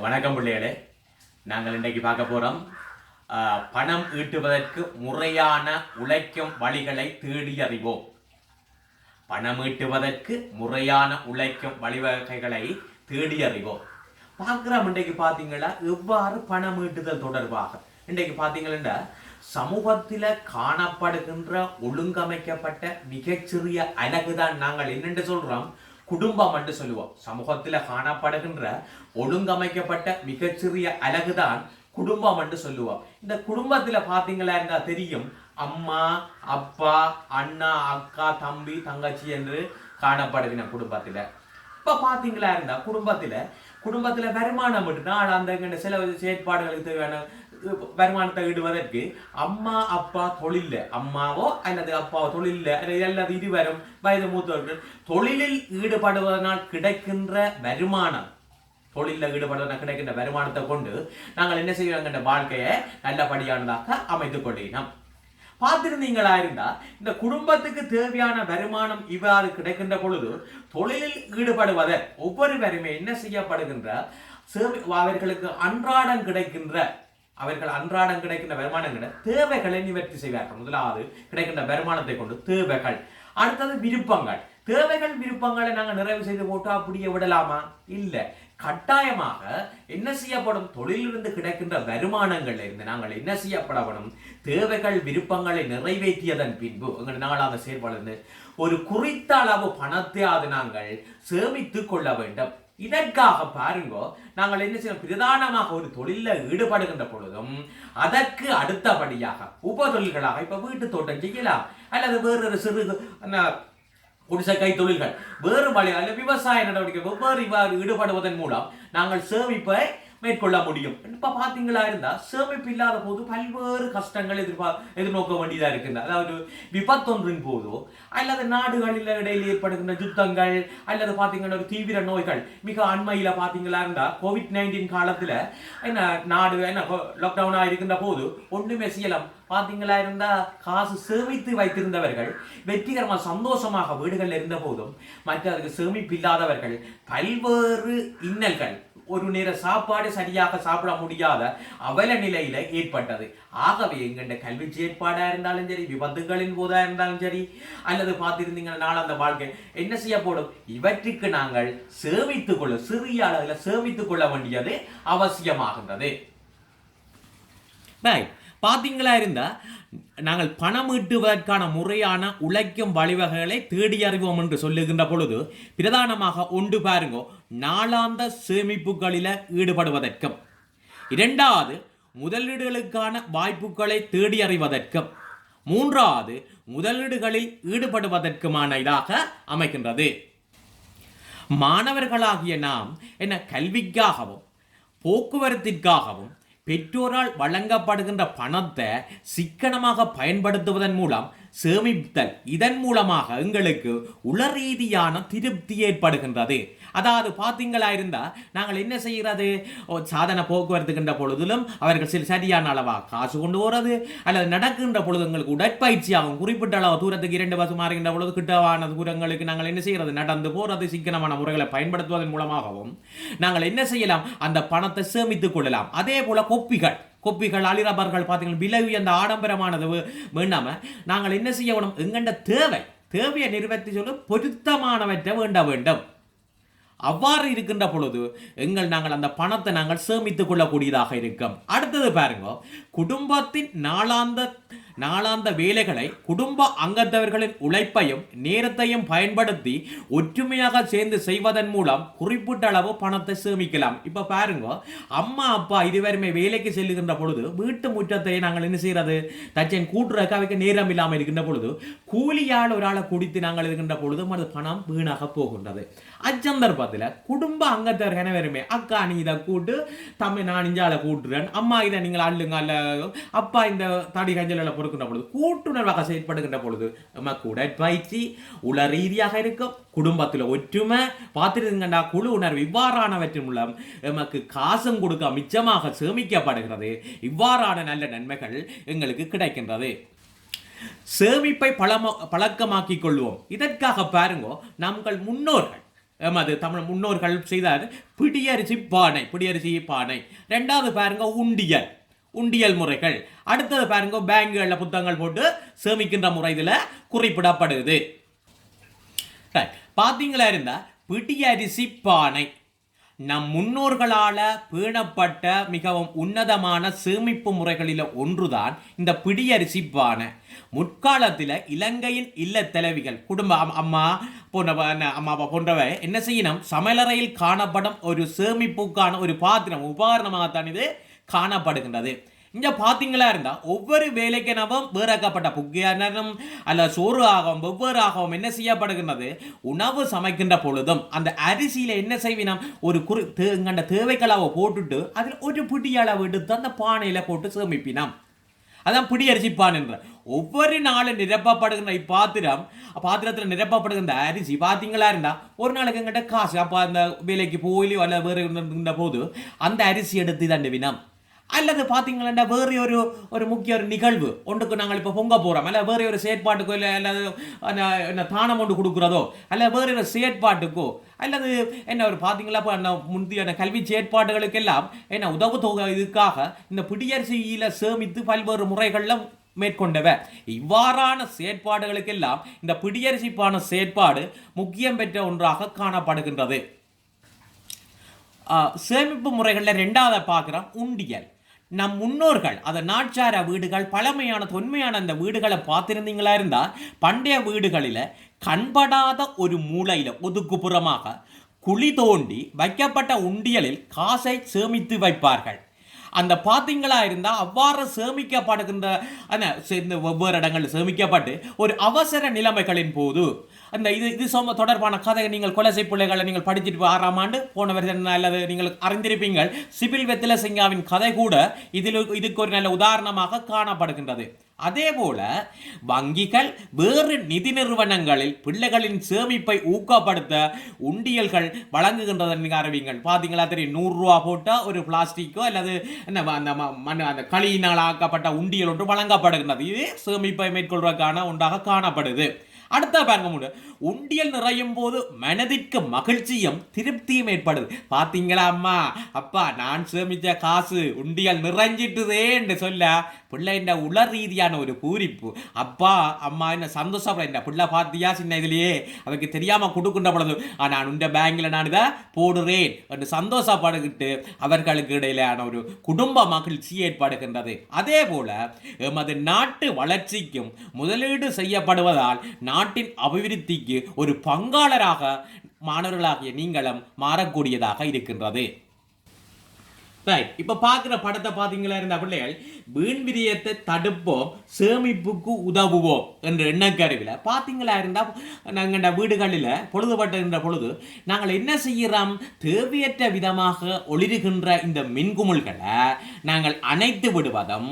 வணக்கம் பிள்ளைகளே. நாங்கள் இன்றைக்கு பார்க்க போகிறோம் பணம் ஈட்டுவதற்கு முறையான உழைக்கும் வழிகளை தேடி அறிவோம். பணம் ஈட்டுவதற்கு முறையான உழைக்கும் வழிவகைகளை தேடி அறிவோம். பார்க்குறோம் இன்றைக்கு பார்த்தீங்களா எவ்வாறு பணம் ஈட்டுதல் தொடர்பாக இன்றைக்கு பார்த்தீங்கன்னா சமூகத்தில் காணப்படுகின்ற ஒழுங்கமைக்கப்பட்ட மிகச்சிறிய அழகுதான் நாங்கள் என்னென்று சொல்கிறோம், குடும்பம் என்று சொல்லுவோம். சமூகத்தில் காணப்படுகின்ற ஒழுங்கமைக்கப்பட்ட மிகச்சிறிய அழகுதான் குடும்பம் என்று சொல்லுவோம். இந்த குடும்பத்தில் பார்த்தீங்களா இருந்தா தெரியும், அம்மா அப்பா அண்ணா அக்கா தம்பி தங்கச்சி என்று காணப்படுகிற குடும்பத்தில். இப்போ பார்த்தீங்களா இருந்தா குடும்பத்தில் வருமானம் விட்டுனா அந்த சில செயற்பாடுகளுக்கு தேவையான வருமானத்தை ஈடுவதற்கு அம்மா அப்பா தொழில், அம்மாவோ அல்லது அப்பாவோ தொழில் அல்லது இருவரும் வயது மூத்தவர்கள் தொழிலில் ஈடுபடுவதனால் கிடைக்கின்ற வருமானம், தொழிலில் ஈடுபடுவதனால் கிடைக்கின்ற வருமானத்தை கொண்டு நாங்கள் என்ன செய்வோங்கிற வாழ்க்கையை நல்லபடியானதாக அமைத்துக் கொள்கிறோம். பார்த்திருந்தீங்களா இருந்தா இந்த குடும்பத்துக்கு தேவையான வருமானம் இவ்வாறு கிடைக்கின்ற பொழுது தொழிலில் ஈடுபடுவதர் ஒவ்வொருவருமே என்ன செய்யப்படுகின்ற அவர்களுக்கு அன்றாடம் கிடைக்கின்ற வருமானங்களை தேவைகளை நிவர்த்தி செய்வார்கள். முதலாவது கிடைக்கின்ற வருமானத்தை கொண்டு தேவைகள், அடுத்தது விருப்பங்களை நாங்கள் நிறைவு செய்து போட்டு அப்படியே விடலாமா? இல்லை, கட்டாயமாக என்ன செய்யப்படும், தொழிலிருந்து கிடைக்கின்ற வருமானங்கள்ல இருந்து நாங்கள் என்ன செய்யப்படணும், தேவைகள் விருப்பங்களை நிறைவேற்றியதன் பின்பு எங்கள் நாளாக செயல்படுது ஒரு குறித்த அளவு பணத்தையாவது நாங்கள் சேமித்துக் கொள்ள வேண்டும். இதற்காக பாருங்க, நாங்கள் என்ன செய்யணும், பிரதானமாக ஒரு தொழிலில் ஈடுபடுகின்ற பொழுதும் அதற்கு அடுத்தபடியாக உப தொழில்களாக இப்ப வீட்டு தோட்டம் செய்யலாம், அல்லது வேறொரு சிறு குடிசை கை தொழில்கள், வேறு வழி அல்ல விவசாய நடவடிக்கை வெவ்வேறு இவ்வாறு ஈடுபடுவதன் மூலம் நாங்கள் சேமிப்பை மேற்கொள்ள முடியும். இப்ப பாத்தீங்களா இருந்தா சேமிப்பு இல்லாத போது பல்வேறு கஷ்டங்கள் எதிர்நோக்க வேண்டியதா இருக்கின்ற, அதாவது விபத்தொன்றின் போதோ அல்லது நாடுகளில் இடையில் ஏற்படுகின்ற யுத்தங்கள் அல்லது பாத்தீங்கன்னா ஒரு தீவிர நோய்கள். மிக அண்மையில பாத்தீங்களா இருந்தா COVID-19 காலத்துல என்ன நாடு என்ன லாக்டவுனா இருக்கின்ற போது ஒண்ணுமே செய்யலாம். பாத்தீங்களா இருந்தா காசு சேமித்து வைத்திருந்தவர்கள் வெற்றிகரமாக சந்தோஷமாக வீடுகளில் இருந்த போதும் மற்றவர்கள் சேமிப்பு இல்லாதவர்கள் பல்வேறு இன்னல்கள், ஒரு நேர சாப்பாடு சரியாக சாப்பிட முடியாத அவல நிலையில ஏற்பட்டது. ஆகவே எங்கண்ட கல்வி செயற்பாடா இருந்தாலும் சரி, விபத்துகளின் போதா இருந்தாலும் சரி, அல்லது பார்த்திருந்தீங்கன்னா அந்த வாழ்க்கை என்ன செய்யப்படும், இவற்றுக்கு நாங்கள் சிறிய அளவில் சேமித்துக் கொள்ள வேண்டியது அவசியமாகின்றது. பார்த்தீங்களா இருந்தா நாங்கள் பணம் ஈட்டுவதற்கான முறையான உழைக்கும் வழிவகைகளை தேடி அறிவோம் என்று சொல்லுகின்ற பொழுது பிரதானமாக ஒன்று பாருங்க, நாளாந்த சேமிப்புகளில் ஈடுபடுவதற்கும், இரண்டாவது முதலீடுகளுக்கான வாய்ப்புகளை தேடி அறிவதற்கும், மூன்றாவது முதலீடுகளில் ஈடுபடுவதற்குமான இதாக அமைகின்றது. மாணவர்களாகிய நாம் என்ன கல்விக்காகவும் போக்குவரத்திற்காகவும் பெற்றோரால் வழங்கப்படுகின்ற பணத்தை சிக்கனமாக பயன்படுத்துவதன் மூலம் சேமித்தல், இதன் மூலமாக எங்களுக்கு உளரீதியான திருப்தி ஏற்படுகின்றது. அதாவது பார்த்தீங்களா இருந்தா நாங்கள் என்ன செய்கிறது, சாதன போக்குவரத்துகின்ற பொழுதிலும் அவர்கள் சரியான அளவாக காசு கொண்டு போறது, அல்லது நடக்கின்ற பொழுது எங்களுக்கு உடற்பயிற்சியாகும். குறிப்பிட்ட அளவு தூரத்துக்கு 2 பஸ் மாறுகின்ற பொழுது கிட்டவான தூரங்களுக்கு நாங்கள் என்ன செய்கிறது, நடந்து போறது, சிக்கனமான முறைகளை பயன்படுத்துவதன் மூலமாகவும் நாங்கள் என்ன செய்யலாம், அந்த பணத்தை சேமித்துக் கொள்ளலாம். அதே போல கொப்பிகள் அலிரபர்கள் பார்த்தீங்கன்னா விலை உயர்ந்த ஆடம்பரமானது வேண்டாம நாங்கள் என்ன செய்ய வேணும், எங்கண்ட தேவையை நிறைவேற்றி சொல்ல பொருத்தமானவற்றை வேண்ட வேண்டும். அவ்வாறு இருக்கின்ற பொழுது நாங்கள் அந்த பணத்தை நாங்கள் சேமித்துக் கொள்ளக்கூடியதாக இருக்கும். அடுத்தது பாருங்க, குடும்பத்தின் நாளாந்த வேலைகளை குடும்ப அங்கத்தவர்களின் உழைப்பையும் நேரத்தையும் பயன்படுத்தி ஒற்றுமையாக சேர்ந்து செய்வதன் மூலம் குறிப்பிட்ட அளவு பணத்தை சேமிக்கலாம். இப்ப பாருங்க, அம்மா அப்பா இருவருமே வேலைக்கு செல்லுகின்ற பொழுது வீட்டு முற்றத்தை நாங்கள் என்ன செய்யறது, தச்சன் கூட்டுறதுக்கு அவைக்கு நேரம் இல்லாமல் இருக்கின்ற பொழுது கூலியால் ஒரு ஆளை குடித்து நாங்கள் இருக்கின்ற பொழுது அது பணம் வீணாக போகின்றது. அச்சந்தர்ப்பத்தில் குடும்ப அங்கத்தவர்கள் அனைவருமே, அக்கா நீ இதை கூட்டு, தம்பி நான் இஞ்சால கூட்டுறேன், அம்மா இதை நீங்கள் அள்ளுங்க, அல்ல அப்பா இந்த தடி கஞ்சல பொறுக்கின்ற பொழுது கூட்டுணர்வாக செயற்படுகின்ற பொழுது நமக்கு உடற்பயிற்சி உள ரீதியாக இருக்கும். குடும்பத்தில் ஒற்றுமை பார்த்துருங்கண்டா, குழு உணர்வு இவ்வாறானவற்றின் மூலம் நமக்கு காசும் கொடுக்க மிச்சமாக சேமிக்கப்படுகிறது. இவ்வாறான நல்ல நன்மைகள் எங்களுக்கு கிடைக்கின்றது. சேமிப்பை பழக்கமாக்கிக் கொள்வோம். இதற்காக பாருங்க, நம்முடைய முன்னோர்கள் எமது தமிழ் முன்னோர்கள் செய்தார் பிடியரிசி பானை. பிடியரிசி பானை. ரெண்டாவது பாருங்க உண்டியல். உண்டியல் முறைகள். அடுத்தது பாருங்க பேங்குகளில் புத்தகங்கள் போட்டு சேமிக்கின்ற முறை இதில் குறிப்பிடப்படுது. பார்த்தீங்களா இருந்தா பிடியரிசி பானை நம் முன்னோர்களால் பேணப்பட்ட மிகவும் உன்னதமான சேமிப்பு முறைகளில் ஒன்றுதான் இந்த பிடியரிசி பானை. முற்காலத்தில் இலங்கையின் இல்ல தலைவிகள் குடும்ப அம்மா போன்றவை என்ன செய்யணும், சமையலறையில் காணப்படும் ஒரு சேமிப்புக்கான ஒரு பாத்திரம் உபகரணமாகத்தான் இது காணப்படுகின்றது. இங்கே பார்த்தீங்களா இருந்தால் ஒவ்வொரு வேலைக்கு நம்ம வேறாக்கப்பட்ட புக்கியம் அல்ல சோறு ஆகவும் வெவ்வேறு ஆகவும் என்ன செய்யப்படுகின்றது, உணவு சமைக்கின்ற பொழுதும் அந்த அரிசியில் என்ன செய்வினோம், ஒரு எங்கண்ட தேவைக்களாவை போட்டுட்டு அதில் ஒரு பிடி அளவு எடுத்து அந்த பானையில் போட்டு சேமிப்பினோம். அதான் பிடியரிசி பானை என்ற. ஒவ்வொரு நாளும் நிரப்பப்படுகின்ற பாத்திரத்தில் நிரப்பப்படுகின்ற அரிசி பார்த்தீங்களா இருந்தா ஒரு நாளைக்கு எங்கிட்ட காசு அப்போ அந்த வேலைக்கு போயிலோ அல்ல வேறு இருந்த போது அந்த அரிசி எடுத்து தண்டுவினோம். அல்லது பார்த்தீங்கன்னா வேறு ஒரு முக்கிய ஒரு நிகழ்வு ஒன்றுக்கு நாங்கள் இப்போ பொங்க போகிறோம், அல்ல வேறு ஒரு செயற்பாட்டுக்கோ இல்லை அல்லது தானம் ஒன்று கொடுக்குறதோ அல்ல வேறு ஒரு செயற்பாட்டுக்கோ அல்லது என்ன ஒரு பார்த்தீங்களா இப்போ முந்தைய கல்வி செயற்பாடுகளுக்கெல்லாம் என்ன உதவு தொகை இதுக்காக இந்த பிடியரிசியில் சேமித்து பல்வேறு முறைகளில் மேற்கொண்டவ. இவ்வாறான செயற்பாடுகளுக்கெல்லாம் இந்த பிடியரிசிப்பான செயற்பாடு முக்கியம் பெற்ற ஒன்றாக காணப்படுகின்றது. சேமிப்பு முறைகளில் ரெண்டாவது பார்க்குறோம் உண்டியல். நம் முன்னோர்கள் அதை நாட்சார வீடுகள் பழமையான தொன்மையான அந்த வீடுகளை பார்த்துருந்தீங்களா இருந்தால் பண்டைய வீடுகளில் கண்படாத ஒரு மூலையில் ஒதுக்குப்புறமாக குழி தோண்டி வைக்கப்பட்ட உண்டியலில் காசை சேமித்து வைப்பார்கள். அந்த பார்த்தீங்களா இருந்தால் அவ்வாறு சேமிக்கப்படுகின்ற வெவ்வேறு இடங்களில் சேமிக்கப்பட்டு ஒரு அவசர நிலைமைகளின் போது அந்த இது தொடர்பான கதை நீங்கள் கொலசை பிள்ளைகளை நீங்கள் படிச்சுட்டு 6ஆம் ஆண்டு போன வருஷம் அல்லது நீங்கள் அறிந்திருப்பீங்கள். சிபில் வெத்திலசிங்காவின் கதை கூட இதுக்கு ஒரு நல்ல உதாரணமாக காணப்படுகின்றது. அதே போல வங்கிகள் வேறு நிதி நிறுவனங்களில் பிள்ளைகளின் சேமிப்பை ஊக்கப்படுத்த உண்டியல்கள் வழங்குகின்றதை நீங்கள் அறிவீங்கள். பார்த்தீங்களா தெரியும், 100 ரூபா போட்டால் ஒரு பிளாஸ்டிக்கோ அல்லது அந்த களியினால் ஆக்கப்பட்ட உண்டியல் ஒன்று வழங்கப்படுகின்றது. இது சேமிப்பை மேற்கொள்வதற்கான ஒன்றாக காணப்படுது. அடுத்த பாருங்க, உண்டியல் நிறையும் போது மனதிற்கு மகிழ்ச்சியும் திருப்தியும் ஏற்படுது. பார்த்தீங்களா அம்மா அப்பா நான் சேமித்த காசு உண்டியல் நிறைஞ்சிட்டுதே என்று சொல்ல பிள்ளைன்ற உலர் ரீதியான ஒரு பூரிப்பு. அப்பா அம்மா என்ன சந்தோஷப்பட இந்த பிள்ளை பார்த்தியா சின்ன இதுலேயே அவருக்கு தெரியாமல் கொடுக்கின்ற பொழுது நான் உண்ட பேங்கில் நான் இதை போடுறேன் என்று சந்தோஷப்படுகிட்டு அவர்களுக்கு இடையிலான ஒரு குடும்ப மகிழ்ச்சி ஏற்படுகின்றது. அதே போல எமது நாட்டு வளர்ச்சிக்கும் முதலீடு செய்யப்படுவதால் நாட்டின் அபிவிருத்திக்கு ஒரு பங்காளராக மாணவர்களாகிய நீங்களும் மாறக்கூடியதாக இருக்கின்றது. இப்ப பார்க்கிற படத்தை பார்த்தீங்களா இருந்த பிள்ளைகள் வீண் விரயத்தை தடுப்போம் சேமிப்புக்கு உதவுவோம் என்ற எண்ணக்கருவில பார்த்தீங்களா இருந்தா நாங்கள் வீடுகளில் பொழுதுபட்டுகின்ற பொழுது நாங்கள் என்ன செய்கிறோம், தேவையற்ற விதமாக ஒளிருகின்ற இந்த மின்குமிழ்களை நாங்கள் அணைத்து விடுவதும்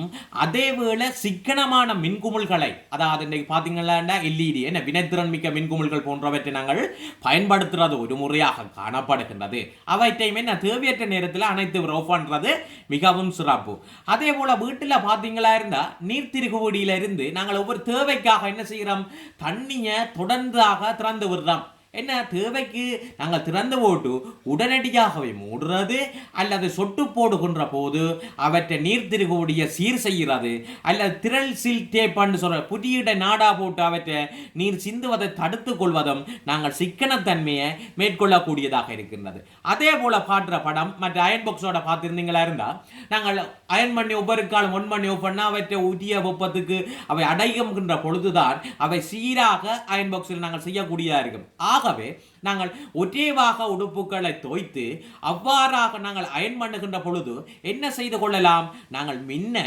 அதேவேளை சிக்கனமான மின்குமிழ்களை அதாவது இன்றைக்கு பார்த்தீங்களா எல்இடி என்ன வினைத்திறன் மிக்க மின்குமிழ்கள் போன்றவற்றை நாங்கள் பயன்படுத்துறது ஒரு முறையாக காணப்படுகின்றது. அவற்றையுமே நான் தேவையற்ற நேரத்தில் அணைத்து பண்றது மிகவும் சிறப்பு. அதே போல வீட்டில் பார்த்தீங்களா இருந்தா நீர்த்திருகுவடியில இருந்து நாங்கள் ஒவ்வொரு தேவைக்காக என்ன செய்கிறோம், தண்ணியை தொடர்ந்தாக திறந்து விடுறோம். என்ன தேவைக்கு நாங்கள் திறந்து போட்டு உடனடியாகவே மூடுறது அல்லது சொட்டு போடுகின்ற போது அவற்றை நீர் திருகுடைய சீர் செய்கிறது அல்லது திரள் சீல் டேப்பான்னு சொல்ற புதியிட நாடா போட்டு அவற்றை நீர் சிந்துவதை தடுத்து கொள்வதும் நாங்கள் சிக்கனத்தன்மையை மேற்கொள்ளக்கூடியதாக இருக்கின்றது. அதே போல பாடுற படம் மற்ற அயன் பாக்ஸோட பார்த்துருந்தீங்களா இருந்தால் நாங்கள் அயன் பண்ணி ஒவ்வொரு காலம் 1 மணி ஆஃப் பண்ணால் அவற்றை உரிய வெப்பத்துக்கு அவை அடைகின்ற பொழுதுதான் அவை சீராக அயன் பாக்ஸில் நாங்கள் செய்யக்கூடியதாக இருக்கும். ஆகவே நாங்கள் ஒரேவாக உடுப்புகளை தோய்த்து அவ்வாறாக நாங்கள் அயன் பண்ணுகின்ற பொழுது என்ன செய்து கொள்ளலாம், நாங்கள் மின்ன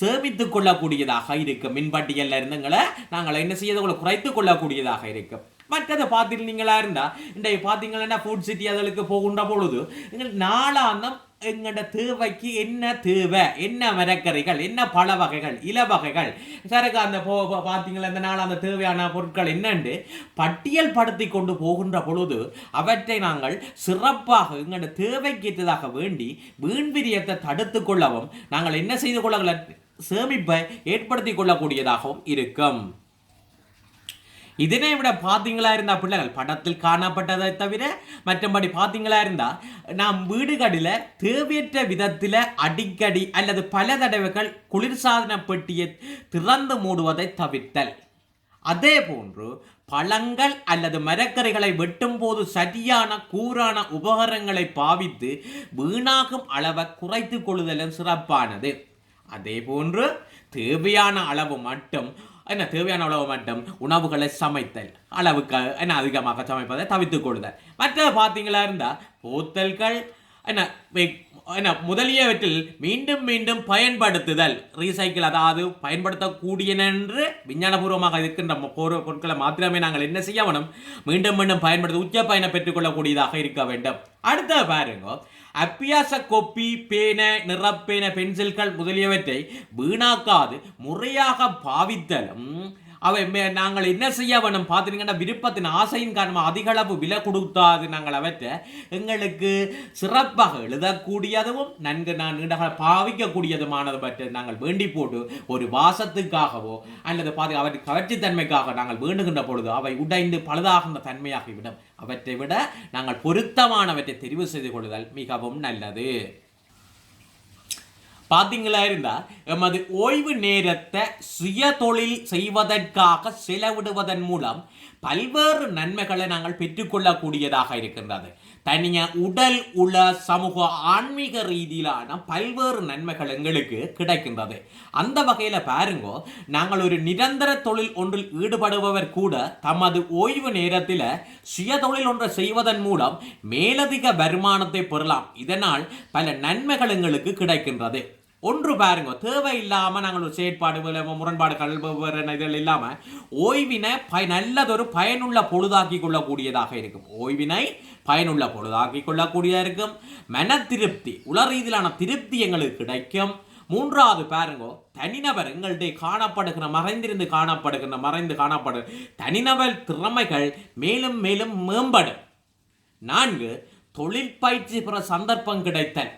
சேமித்துக் கொள்ளக்கூடியதாக இருக்கும். மின்பட்டியல்ல இருந்துங்களை நாங்கள் என்ன செய்து குறைத்துக் கொள்ளக்கூடியதாக இருக்கும். மற்றது பார்த்துருந்தீங்களா இருந்தா இன்றைக்கு பார்த்தீங்கன்னா ஃபுட் சிட்டி அதுகளுக்கு போகின்ற பொழுது எங்கள் நாளாந்தம் எங்களோட தேவைக்கு என்ன தேவை, என்ன மரக்கறிகள், என்ன பழ வகைகள், இல வகைகள் சரக்கு அந்த பார்த்தீங்களா இந்த நாள் அந்த தேவையான பொருட்கள் என்னென்று பட்டியல் படுத்தி கொண்டு போகின்ற பொழுது அவற்றை நாங்கள் சிறப்பாக எங்களோட தேவைக்கேற்றதாக வேண்டி வீண் விரயத்தை தடுத்து கொள்ளவும் நாங்கள் என்ன செய்து கொள்ள சேமிப்பை ஏற்படுத்தி கொள்ளக்கூடியதாகவும் இருக்கும். இதனை விட பார்த்தீங்களா இருந்தா பிள்ளைகள் படத்தில் காணப்பட்டதை தவிர மற்றபடி பார்த்தீங்களா இருந்தா நாம் வீடுகளில் தேவையற்ற விதத்தில் அடிக்கடி அல்லது பல தடவைகள் குளிர்சாதன பெட்டியை திறந்து மூடுவதை தவிர்த்தல். அதே போன்று பழங்கள் அல்லது மரக்கறிகளை வெட்டும் போது சரியான கூரான உபகரணங்களை பாவித்து வீணாகும் அளவை குறைத்து கொள்ளுதலும் சிறப்பானது. அதே போன்று தேவையான அளவு மட்டும் உணவுகளை சமைத்தல், அளவுக்கு அதிகமாக சமைப்பதை தவிர்த்துக் கொள்ளுதல். மற்ற பார்த்தீங்களா இருந்தா போத்தல்கள் முதலியவற்றில் மீண்டும் மீண்டும் பயன்படுத்துதல், ரீசைக்கிள், அதாவது பயன்படுத்தக்கூடியன என்று விஞ்ஞானபூர்வமாக இருக்கின்ற பொருட்களை மாத்திரமே நாங்கள் என்ன செய்ய வேணும், மீண்டும் மீண்டும் பயன்படுத்த உச்ச பயனை பெற்றுக்கொள்ளக்கூடியதாக இருக்க வேண்டும். அடுத்த பாருங்க, அப்பியாச கொப்பி, பேனை, நிறப்பேனை, பென்சில்கள் முதலியவற்றை வீணாக்காது முறையாக பாவித்தலும். அவை நாங்கள் என்ன செய்ய வேணும் பார்த்துட்டீங்கன்னா, விருப்பத்தின் ஆசையின் காரணமாக அதிக அளவு விலை கொடுத்தாது நாங்கள் அவற்றை எங்களுக்கு சிறப்பாக எழுதக்கூடியதும் நன்கு நீண்டகால பாவிக்கக்கூடியதுமானது பற்றி நாங்கள் வேண்டி போட்டு ஒரு வாசத்துக்காகவோ அல்லது அவற்றின் கவர்ச்சித்தன்மைக்காக நாங்கள் வேண்டுகின்ற பொழுது அவை உடைந்து பழுதாகின்ற தன்மையாகிவிடும். அவற்றை விட நாங்கள் பொருத்தமானவற்றை தெரிவு செய்து கொள்ளுதல் மிகவும் நல்லது. பார்த்தீங்களா இருந்தா எமது ஓய்வு நேரத்தை சுய தொழில் செய்வதற்காக செலவிடுவதன் மூலம் பல்வேறு நன்மைகளை நாங்கள் பெற்றுக்கொள்ளக்கூடியதாக இருக்கின்றது. தனிய உடல், உள, சமூக, ஆன்மீக ரீதியிலான பல்வேறு நன்மைகள் எங்களுக்கு கிடைக்கின்றது. அந்த வகையில் பாருங்கோ, நாங்கள் ஒரு நிரந்தர தொழில் ஒன்றில் ஈடுபடுபவர் கூட தமது ஓய்வு நேரத்தில் சுய தொழில் ஒன்றை செய்வதன் மூலம் மேலதிக வருமானத்தை பெறலாம். இதனால் பல நன்மைகள் எங்களுக்கு கிடைக்கின்றது. ஒன்று பாருங்க, தேவையில்லாமல் நாங்கள் ஒரு செயற்பாடு முரண்பாடுகள் இதில் இல்லாமல் ஓய்வினை நல்லதொரு பயனுள்ள பொழுதாக்கி கொள்ளக்கூடியதாக இருக்கும். ஓய்வினை பயனுள்ள பொழுதாக்கி கொள்ளக்கூடியதாக இருக்கும். மன திருப்தி, உள ரீதியிலான திருப்தி எங்களுக்கு கிடைக்கும். மூன்றாவது பாருங்க, தனிநபர் எங்களுடைய மறைந்து காணப்படுகிற தனிநபர் திறமைகள் மேலும் மேலும் மேம்படும். 4, தொழிற்பயிற்சி பெற சந்தர்ப்பம் கிடைத்தல்.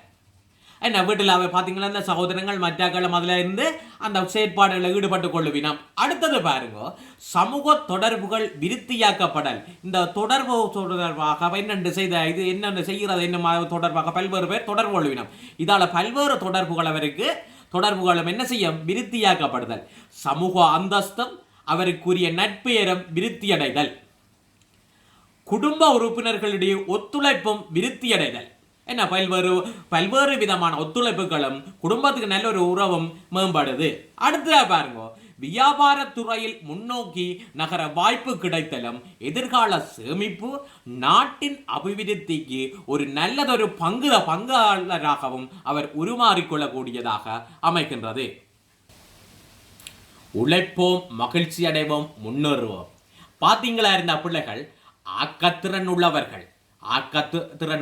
வீட்டில் அவை பார்த்தீங்கன்னா இந்த சகோதரங்கள் மற்றாக்களும் அதில் இருந்து அந்த செயற்பாடுகளில் ஈடுபட்டு கொள்ளுவினோம். அடுத்தது பாருங்க, சமூக தொடர்புகள் விருத்தியாக்கப்படல். இந்த தொடர்பாக என்னென்று செய்த இது என்னென்று செய்கிறது என்ன தொடர்பாக பல்வேறு பேர் தொடர்பு கொள்ளுவினோம். இதால் பல்வேறு தொடர்புகளும் என்ன செய்யும், விருத்தியாக்கப்படுதல். சமூக அந்தஸ்தும் அவருக்குரிய நட்பெயரும் விருத்தியடைதல். குடும்ப உறுப்பினர்களுடைய ஒத்துழைப்பும் விருத்தியடைதல். பல்வேறு விதமான ஒத்துழைப்புகளும் குடும்பத்துக்கு நல்ல ஒரு உறவும் மேம்படுது. அடுத்த பாருங்க, வியாபாரத்துறையில் முன்னோக்கி நகர வாய்ப்பு கிடைத்தலும் எதிர்கால சேமிப்பு நாட்டின் அபிவிருத்திக்கு ஒரு நல்லதொரு பங்காளராகவும் அவர் உருமாறிக்கொள்ளக்கூடியதாக அமைக்கின்றது. உழைப்போம், மகிழ்ச்சி அடைவோம், முன்னேறுவோம். பார்த்தீங்களா இருந்த பிள்ளைகள் ஆக்கத்திறன்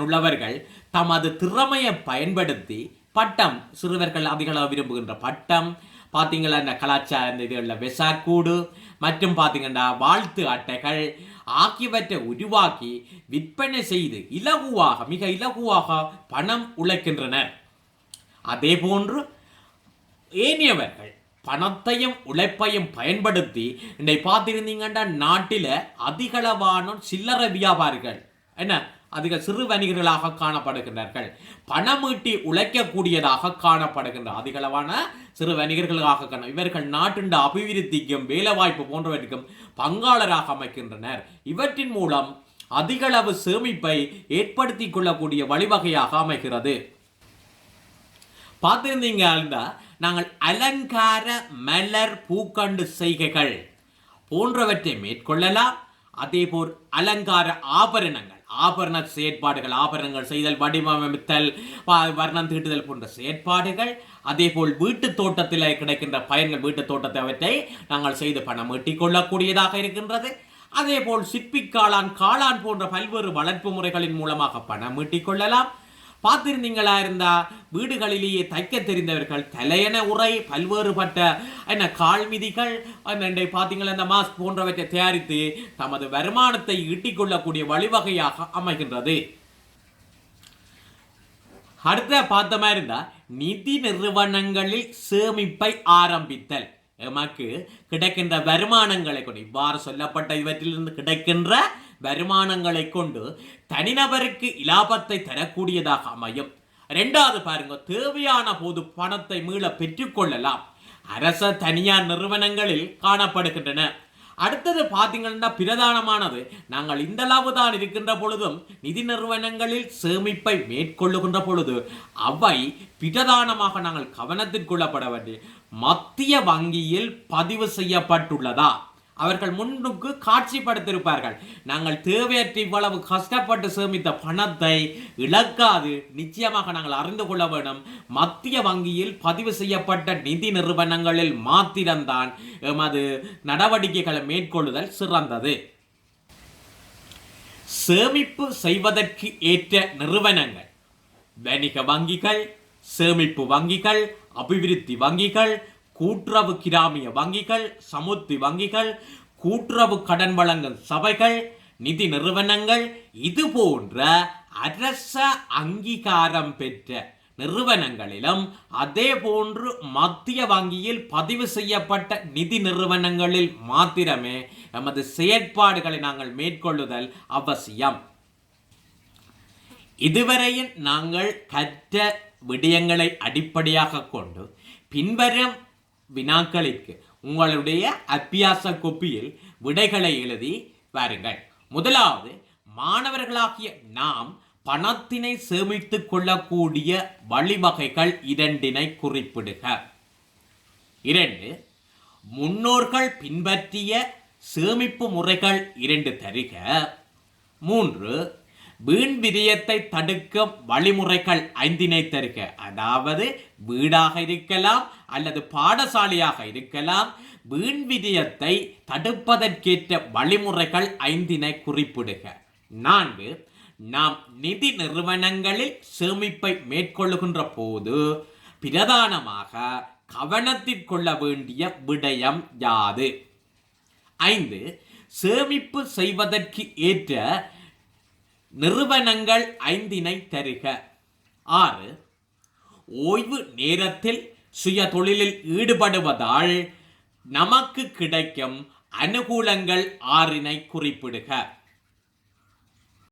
உள்ளவர்கள் தமது திறமையை பயன்படுத்தி பட்டம், சிறுவர்கள் அதிகளவு விரும்புகின்ற பட்டம், பார்த்தீங்களா இந்த கலாச்சார இதுகளில் வெசாக்கூடு மற்றும் பார்த்தீங்கன்னா வாழ்த்து அட்டைகள் ஆகியவற்றை உருவாக்கி விற்பனை செய்து மிக இலகுவாக பணம் உழைக்கின்றனர். அதே போன்று ஏனையவர்கள் பணத்தையும் உழைப்பையும் பயன்படுத்தி இன்றைக்கு பார்த்திருந்தீங்கன்னா நாட்டில் அதிகளவான சில்லறை வியாபாரிகள் அதிக சிறு வணிகர்களாக காணப்படுகின்றார்கள். பணமீட்டி உழைக்கக்கூடியதாக காணப்படுகின்ற அதிகளவான சிறு வணிகர்களாக இவர்கள் நாட்டின் அபிவிருத்திக்கும் வேலைவாய்ப்பு போன்றவற்றுக்கும் பங்காளராக அமைக்கின்றனர். இவற்றின் மூலம் அதிகளவு சேமிப்பை ஏற்படுத்திக் கொள்ளக்கூடிய வழிவகையாக அமைகிறது. பார்த்திருந்தீங்க, நாங்கள் அலங்கார மலர் பூக்கண்டு செய்கைகள் போன்றவற்றை மேற்கொள்ளலாம். அதே போல் அலங்கார ஆபரண செயற்பாடுகள், ஆபரணங்கள் செய்தல், வடிவமைத்தல், வர்ணம் தீட்டுதல் போன்ற செயற்பாடுகள். அதே போல் வீட்டு தோட்டத்தில் கிடைக்கின்ற பயன்கள், வீட்டு தோட்டத்தை அவற்றை நாங்கள் செய்து பணம் ஈட்டிக் கொள்ளக்கூடியதாக இருக்கின்றது. அதே போல் சிற்பி காளான் போன்ற பல்வேறு வளர்ப்பு முறைகளின் மூலமாக பணம் ஈட்டிக் கொள்ளலாம். பார்த்திருந்தீங்களா இருந்தா வீடுகளிலேயே தைக்க தெரிந்தவர்கள் தலையண உரை, பல்வேறுபட்ட கால்மிதிகள், பார்த்தீங்களா இந்த மாஸ்க் போன்றவற்றை தயாரித்து தமது வருமானத்தை ஈட்டிக் கொள்ளக்கூடிய வழிவகையாக அமைகின்றது. அடுத்த பார்த்தமா இருந்தா நிதி நிறுவனங்களில் சேமிப்பை ஆரம்பித்தல். எமக்கு கிடைக்கின்ற வருமானங்களை கொண்டு, இவ்வாறு சொல்லப்பட்ட இவற்றிலிருந்து கிடைக்கின்ற வருமானங்களை கொண்டு தனிநபருக்கு இலாபத்தை தரக்கூடியதாக அமையும். இரண்டாவது பாருங்க, தேவையான போது பணத்தை மீள பெற்றுக்கொள்ளலாம். அரச தனியார் நிறுவனங்களில் காணப்படுகின்றன. அடுத்தது பார்த்தீங்கன்னா பிரதானமானது, நாங்கள் இந்த அளவு தான் இருக்கின்ற பொழுதும் நிதி நிறுவனங்களில் சேமிப்பை மேற்கொள்ளுகின்ற பொழுது அவை பிரதானமாக நாங்கள் கவனத்திற்கொள்ளப்பட வேண்டிய மத்திய வங்கியில் பதிவு செய்யப்பட்டுள்ளதா, அவர்கள் முன்னுக்கு காட்சிப்படுத்தியிருப்பார்கள். நாங்கள் தேவையற்ற இவ்வளவு கஷ்டப்பட்டு சேமித்த பணத்தை இழக்காது நிச்சயமாக நாங்கள் அறிந்து கொள்ள வேண்டும். மத்திய வங்கியில் பதிவு செய்யப்பட்ட நிதி நிறுவனங்களில் மாத்திரம்தான் எமது நடவடிக்கைகளை மேற்கொள்ளுதல் சிறந்தது. சேமிப்பு செய்வதற்கு ஏற்ற நிறுவனங்கள் வணிக வங்கிகள், சேமிப்பு வங்கிகள், அபிவிருத்தி வங்கிகள், கூட்டுறவு கிராமிய வங்கிகள், சமுத்தி வங்கிகள், கூட்டுறவு கடன் வழங்கும் சபைகள், நிதி நிறுவனங்கள், இது போன்ற அரச அங்கீகாரம் பெற்ற நிறுவனங்களிலும் அதே போன்று மத்திய வங்கியில் பதிவு செய்யப்பட்ட நிதி நிறுவனங்களில் மாத்திரமே நமது செயற்பாடுகளை நாங்கள் மேற்கொள்ளுதல் அவசியம். இதுவரையில் நாங்கள் கற்ற விடயங்களை அடிப்படையாக கொண்டு பின்வரும் வினாக்களுக்கு உங்களுடைய அபியாச கோப்பியில் விடைகளை எழுதி வாருங்கள். முதலாவது, மாணவர்களாகிய நாம் பணத்தினை சேமித்துக் கொள்ளக்கூடிய வழிவகைகள் இரண்டினை குறிப்பிடுக. 2, முன்னோர்கள் பின்பற்றிய சேமிப்பு முறைகள் 2 தருக. 3, வீண் விரயத்தை தடுக்கும் வழிமுறைகள் 5 தருக. அதாவது வீடாக இருக்கலாம் அல்லது பாடசாலையாக இருக்கலாம், வீண் விரயத்தை தடுப்பதற்கேற்ற வழிமுறைகள் 5 குறிப்பிடுக. 4, நாம் நிதி நிறுவனங்களில் சேமிப்பை மேற்கொள்ளுகின்ற போது பிரதானமாக கவனத்திற்கொள்ள வேண்டிய விடயம் யாது? 5, சேமிப்பு செய்வதற்கு ஏற்ற நிறுவனங்கள் 5 தருக. 6, ஓய்வு நேரத்தில் சுய தொழிலில் ஈடுபடுவதால் நமக்கு கிடைக்கும் அனுகூலங்கள் 6 குறிப்பிடுக.